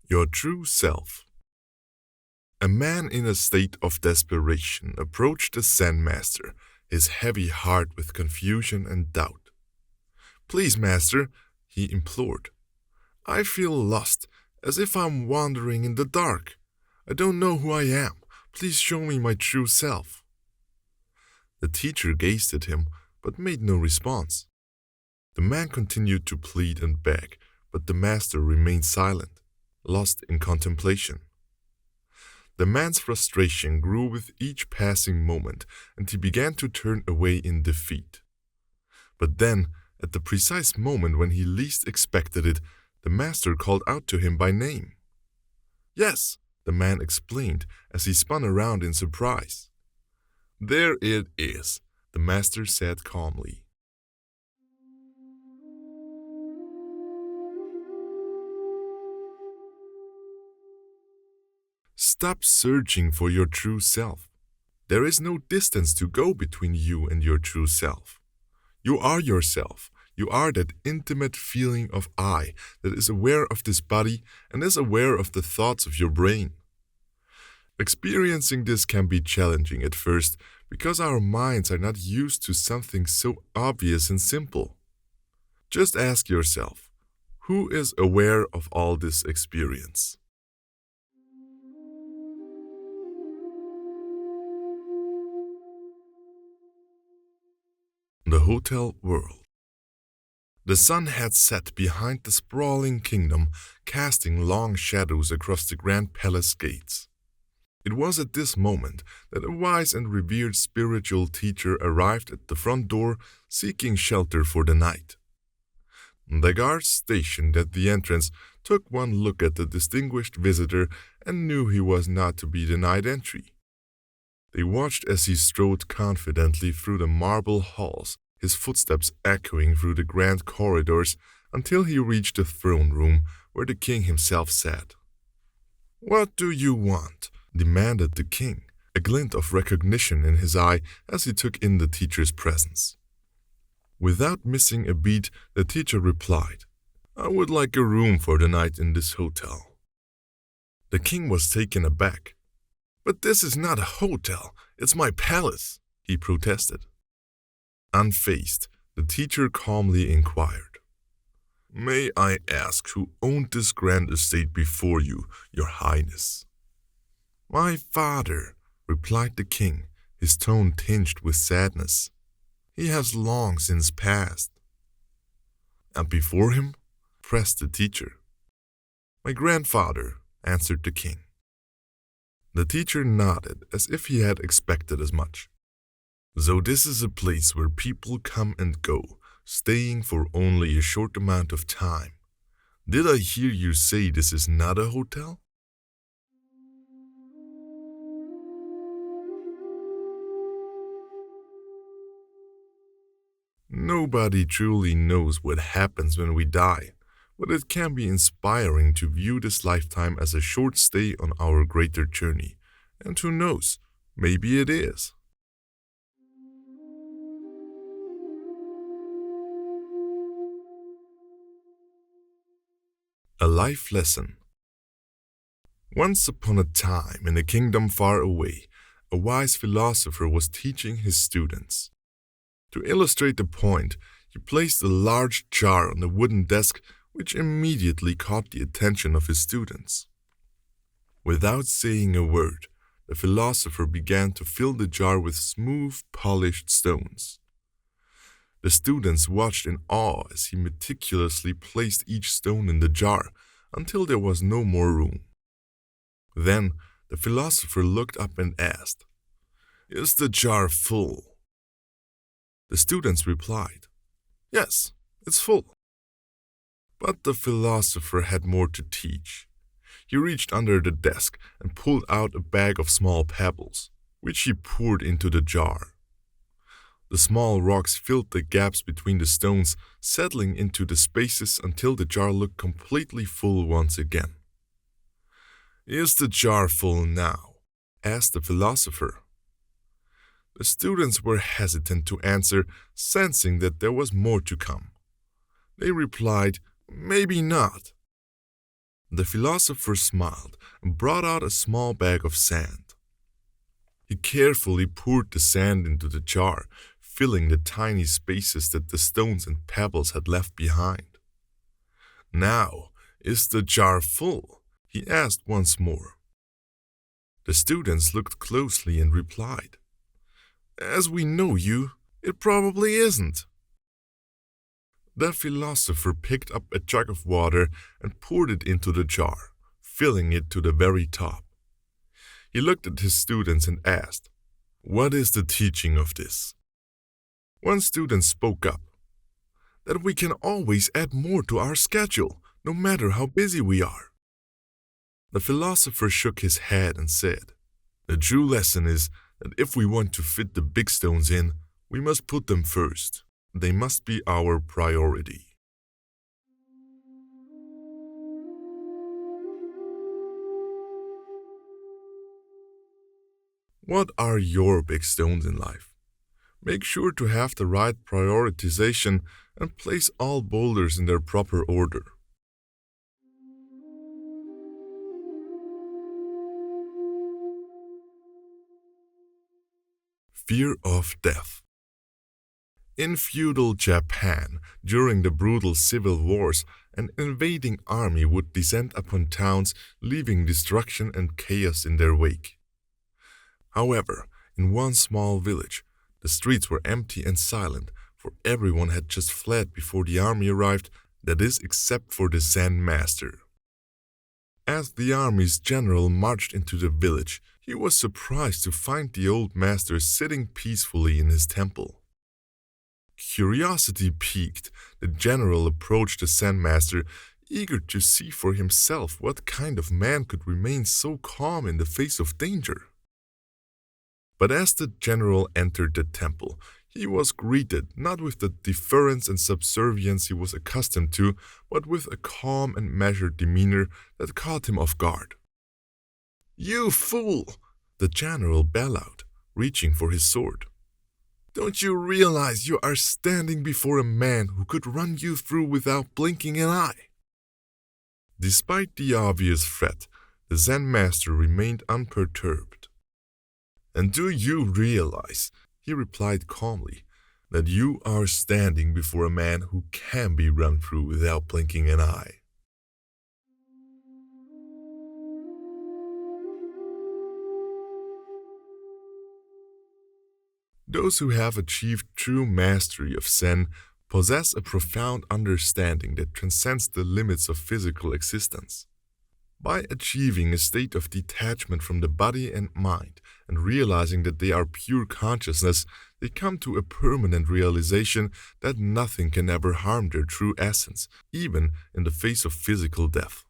Your true self. A man in a state of desperation approached the Zen master, his heavy heart with confusion and doubt. "Please, master," he implored. "I feel lost, as if I'm wandering in the dark. I don't know who I am. Please show me my true self." The teacher gazed at him, but made no response. The man continued to plead and beg, but the master remained silent, lost in contemplation. The man's frustration grew with each passing moment, and he began to turn away in defeat. But then, at the precise moment when he least expected it, the master called out to him by name. "Yes," the man explained as he spun around in surprise. "There it is," the master said calmly. Stop searching for your true self. There is no distance to go between you and your true self. You are yourself. You are that intimate feeling of I that is aware of this body and is aware of the thoughts of your brain. Experiencing this can be challenging at first because our minds are not used to something so obvious and simple. Just ask yourself, who is aware of all this experience? The hotel world. The sun had set behind the sprawling kingdom, casting long shadows across the grand palace gates. It was at this moment that a wise and revered spiritual teacher arrived at the front door, seeking shelter for the night. The guards stationed at the entrance took one look at the distinguished visitor and knew he was not to be denied entry. They watched as he strode confidently through the marble halls, his footsteps echoing through the grand corridors until he reached the throne room where the king himself sat. "What do you want?" demanded the king, a glint of recognition in his eye as he took in the teacher's presence. Without missing a beat, the teacher replied, "I would like a room for the night in this hotel." The king was taken aback. "But this is not a hotel, it's my palace," he protested. Unfazed, the teacher calmly inquired, "May I ask who owned this grand estate before you, your highness?" "My father," replied the king, his tone tinged with sadness. "He has long since passed." "And before him?" pressed the teacher. "My grandfather," answered the king. The teacher nodded as if he had expected as much. "So this is a place where people come and go, staying for only a short amount of time. Did I hear you say this is not a hotel?" Nobody truly knows what happens when we die, but it can be inspiring to view this lifetime as a short stay on our greater journey. And who knows, maybe it is. A life lesson. Once upon a time, in a kingdom far away, a wise philosopher was teaching his students. To illustrate the point, he placed a large jar on a wooden desk which immediately caught the attention of his students. Without saying a word, the philosopher began to fill the jar with smooth, polished stones. The students watched in awe as he meticulously placed each stone in the jar until there was no more room. Then the philosopher looked up and asked, "Is the jar full?" The students replied, "Yes, it's full." But the philosopher had more to teach. He reached under the desk and pulled out a bag of small pebbles, which he poured into the jar. The small rocks filled the gaps between the stones, settling into the spaces until the jar looked completely full once again. "Is the jar full now?" asked the philosopher. The students were hesitant to answer, sensing that there was more to come. They replied, "Maybe not." The philosopher smiled and brought out a small bag of sand. He carefully poured the sand into the jar, filling the tiny spaces that the stones and pebbles had left behind. "Now, is the jar full?" he asked once more. The students looked closely and replied, "As we know you, it probably isn't." The philosopher picked up a jug of water and poured it into the jar, filling it to the very top. He looked at his students and asked, "What is the teaching of this?" One student spoke up, "That we can always add more to our schedule, no matter how busy we are." The philosopher shook his head and said, "The true lesson is that if we want to fit the big stones in, we must put them first. They must be our priority." What are your big stones in life? Make sure to have the right prioritization and place all boulders in their proper order. Fear of death. In feudal Japan, during the brutal civil wars, an invading army would descend upon towns, leaving destruction and chaos in their wake. However, in one small village, the streets were empty and silent, for everyone had just fled before the army arrived, that is, except for the Zen master. As the army's general marched into the village, he was surprised to find the old master sitting peacefully in his temple. Curiosity piqued, the general approached the Zen master, eager to see for himself what kind of man could remain so calm in the face of danger. But as the general entered the temple, he was greeted not with the deference and subservience he was accustomed to, but with a calm and measured demeanor that caught him off guard. "You fool!" the general bellowed, reaching for his sword. "Don't you realize you are standing before a man who could run you through without blinking an eye?" Despite the obvious threat, the Zen master remained unperturbed. "And do you realize," he replied calmly, "that you are standing before a man who can be run through without blinking an eye?" Those who have achieved true mastery of Zen possess a profound understanding that transcends the limits of physical existence. By achieving a state of detachment from the body and mind and realizing that they are pure consciousness, they come to a permanent realization that nothing can ever harm their true essence, even in the face of physical death.